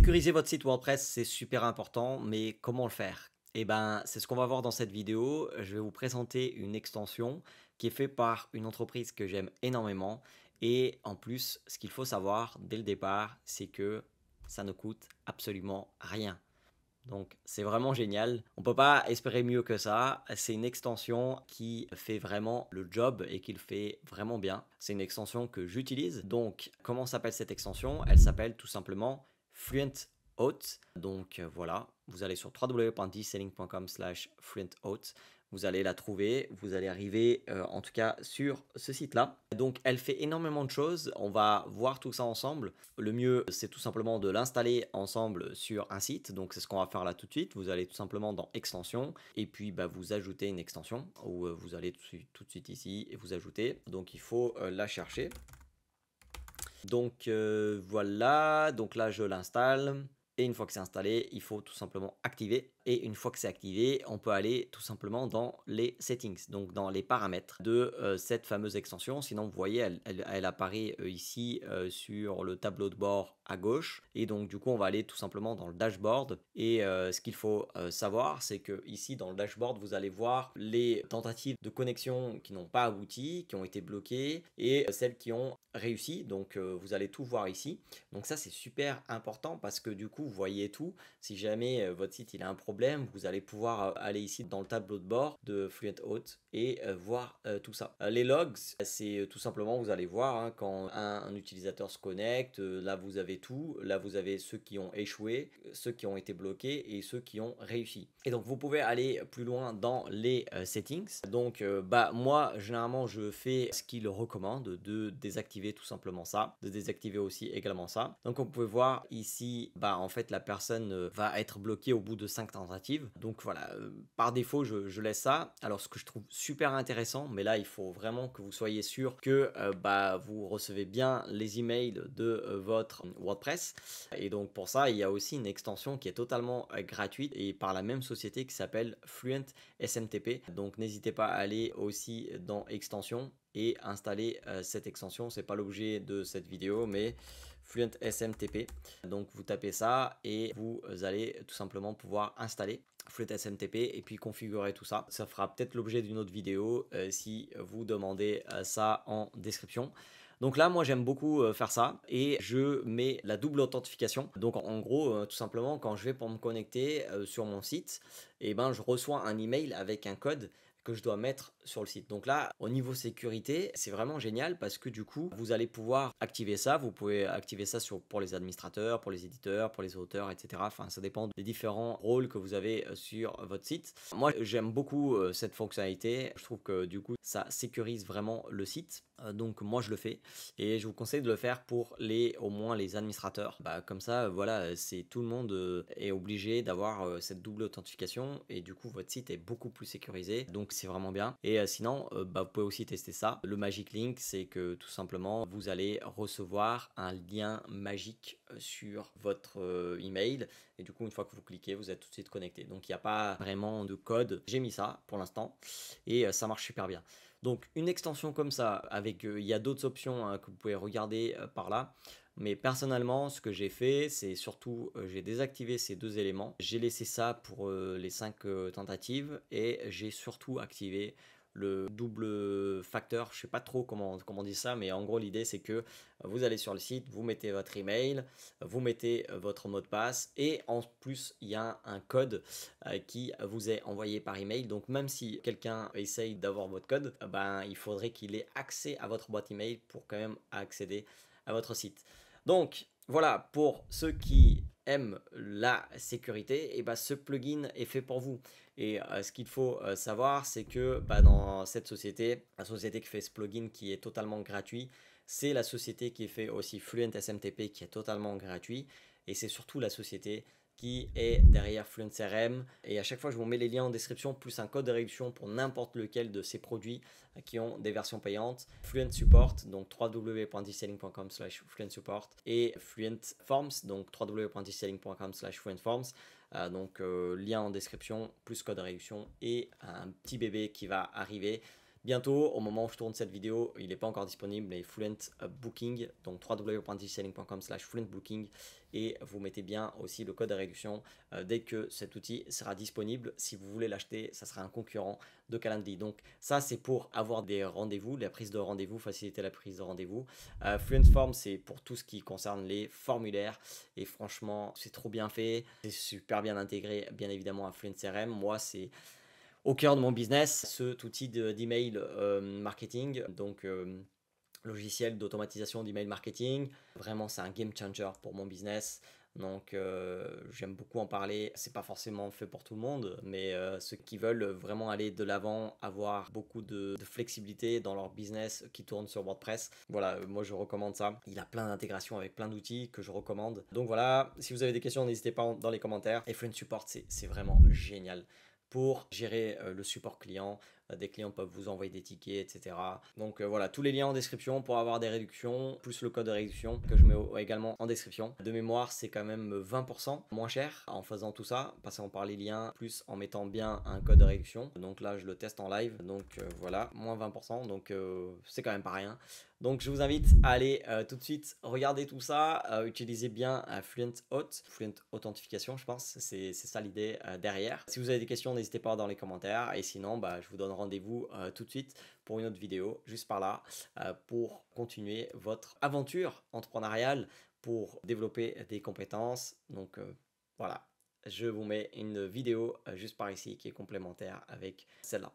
Sécuriser votre site WordPress, c'est super important, mais comment le faire? Eh ben, c'est ce qu'on va voir dans cette vidéo. Je vais vous présenter une extension qui est faite par une entreprise que j'aime énormément. Et en plus, ce qu'il faut savoir dès le départ, c'est que ça ne coûte absolument rien. Donc, c'est vraiment génial. On ne peut pas espérer mieux que ça. C'est une extension qui fait vraiment le job et qui le fait vraiment bien. C'est une extension que j'utilise. Donc, comment s'appelle cette extension? Elle s'appelle tout simplement Fluent Hot. Donc, voilà, vous allez sur www.dselling.com/fluenthot. Vous allez la trouver, vous allez arriver en tout cas sur ce site-là. Donc elle fait énormément de choses, on va voir tout ça ensemble. Le mieux c'est tout simplement de l'installer ensemble sur un site, donc c'est ce qu'on va faire là tout de suite. Vous allez tout simplement dans extension et puis vous ajoutez une extension ou vous allez tout de suite ici et vous ajoutez. Donc il faut la chercher. Donc voilà, donc là je l'installe. Et une fois que c'est installé, il faut tout simplement activer. Et une fois que c'est activé, on peut aller tout simplement dans les settings, donc dans les paramètres de cette fameuse extension. Sinon, vous voyez, elle apparaît ici sur le tableau de bord à gauche. Et donc, du coup, on va aller tout simplement dans le dashboard. Et ce qu'il faut savoir, c'est que ici, dans le dashboard, vous allez voir les tentatives de connexion qui n'ont pas abouti, qui ont été bloquées, et celles qui ont réussi. Donc, vous allez tout voir ici. Donc ça, c'est super important parce que du coup, vous voyez tout. Si jamais votre site il a un problème, vous allez pouvoir aller ici dans le tableau de bord de Fluent Hot et voir tout ça. Les logs, c'est tout simplement, vous allez voir hein, quand un utilisateur se connecte, là vous avez tout. Là vous avez ceux qui ont échoué, ceux qui ont été bloqués et ceux qui ont réussi. Et donc vous pouvez aller plus loin dans les settings. Donc moi, généralement, je fais ce qu'il recommande de désactiver tout simplement ça, de désactiver aussi également ça. Donc on peut voir ici, en fait la personne va être bloquée au bout de 5 tentatives. Donc voilà, par défaut je laisse ça. Alors ce que je trouve super intéressant, mais là il faut vraiment que vous soyez sûr que vous recevez bien les emails de votre WordPress. Et donc pour ça il y a aussi une extension qui est totalement gratuite et par la même société qui s'appelle Fluent SMTP. Donc n'hésitez pas à aller aussi dans extension et installer cette extension. C'est pas l'objet de cette vidéo, mais Fluent SMTP. Donc vous tapez ça et vous allez tout simplement pouvoir installer Fluent SMTP et puis configurer tout ça. Ça fera peut-être l'objet d'une autre vidéo si vous demandez ça en description. Donc là, moi, j'aime beaucoup faire ça et je mets la double authentification. Donc en gros, tout simplement, quand je vais pour me connecter sur mon site, je reçois un email avec un code que je dois mettre sur le site. Donc là, au niveau sécurité, c'est vraiment génial parce que du coup, vous allez pouvoir activer ça. Vous pouvez activer ça pour les administrateurs, pour les éditeurs, pour les auteurs, etc. Enfin, ça dépend des différents rôles que vous avez sur votre site. Moi, j'aime beaucoup cette fonctionnalité. Je trouve que du coup, ça sécurise vraiment le site. Donc moi, je le fais et je vous conseille de le faire pour au moins les administrateurs. Comme ça, voilà, c'est tout le monde est obligé d'avoir cette double authentification et du coup, votre site est beaucoup plus sécurisé. Donc c'est vraiment bien. Et sinon, vous pouvez aussi tester ça. Le Magic Link, c'est que tout simplement, vous allez recevoir un lien magique sur votre email. Et du coup, une fois que vous cliquez, vous êtes tout de suite connecté. Donc il n'y a pas vraiment de code. J'ai mis ça pour l'instant et ça marche super bien. Donc une extension comme ça, avec il y a d'autres options hein, que vous pouvez regarder par là. Mais personnellement, ce que j'ai fait, c'est surtout, j'ai désactivé ces deux éléments. J'ai laissé ça pour les 5 tentatives et j'ai surtout activé le double facteur. Je sais pas trop comment on dit ça, mais en gros, l'idée, c'est que vous allez sur le site, vous mettez votre email, vous mettez votre mot de passe et en plus, il y a un code qui vous est envoyé par email. Donc, même si quelqu'un essaye d'avoir votre code, il faudrait qu'il ait accès à votre boîte email pour quand même accéder à votre site. Donc voilà, pour ceux qui aiment la sécurité, et ce plugin est fait pour vous. Et ce qu'il faut savoir, c'est que dans cette société, la société qui fait ce plugin qui est totalement gratuit, c'est la société qui fait aussi Fluent SMTP qui est totalement gratuit. Et c'est surtout la société qui est derrière Fluent CRM. Et à chaque fois, je vous mets les liens en description, plus un code de réduction pour n'importe lequel de ces produits qui ont des versions payantes. Fluent Support, donc www.dselling.com/fluent support et Fluent Forms, donc www.dselling.com/fluent forms. Donc lien en description, plus code de réduction et un petit bébé qui va arriver. Bientôt, au moment où je tourne cette vidéo, il n'est pas encore disponible, mais Fluent Booking, donc www.digiselling.com/fluentbooking, et vous mettez bien aussi le code de réduction dès que cet outil sera disponible. Si vous voulez l'acheter, ça sera un concurrent de Calendly. Donc ça, c'est pour avoir des rendez-vous, la prise de rendez-vous, faciliter la prise de rendez-vous. Fluent Form, c'est pour tout ce qui concerne les formulaires, et franchement, c'est trop bien fait, c'est super bien intégré, bien évidemment, à Fluent CRM. Moi, c'est au cœur de mon business, cet outil d'email marketing, donc logiciel d'automatisation d'email marketing. Vraiment, c'est un game changer pour mon business. Donc, j'aime beaucoup en parler. C'est pas forcément fait pour tout le monde, mais ceux qui veulent vraiment aller de l'avant, avoir beaucoup de flexibilité dans leur business qui tourne sur WordPress, voilà, moi je recommande ça. Il a plein d'intégrations avec plein d'outils que je recommande. Donc voilà, si vous avez des questions, n'hésitez pas dans les commentaires. Et Fluent Support, c'est vraiment génial pour gérer le support client. Des clients peuvent vous envoyer des tickets, etc. Donc voilà, tous les liens en description pour avoir des réductions, plus le code de réduction que je mets également en description. De mémoire, c'est quand même 20% moins cher en faisant tout ça, passant par les liens, plus en mettant bien un code de réduction. Donc là, je le teste en live. Donc voilà, moins 20%, donc c'est quand même pas rien. Donc je vous invite à aller tout de suite regarder tout ça, utilisez bien Fluent Authentification, je pense, c'est ça l'idée derrière. Si vous avez des questions, n'hésitez pas dans les commentaires, et sinon je vous donne rendez-vous tout de suite pour une autre vidéo juste par là pour continuer votre aventure entrepreneuriale, pour développer des compétences. Donc voilà, je vous mets une vidéo juste par ici qui est complémentaire avec celle-là.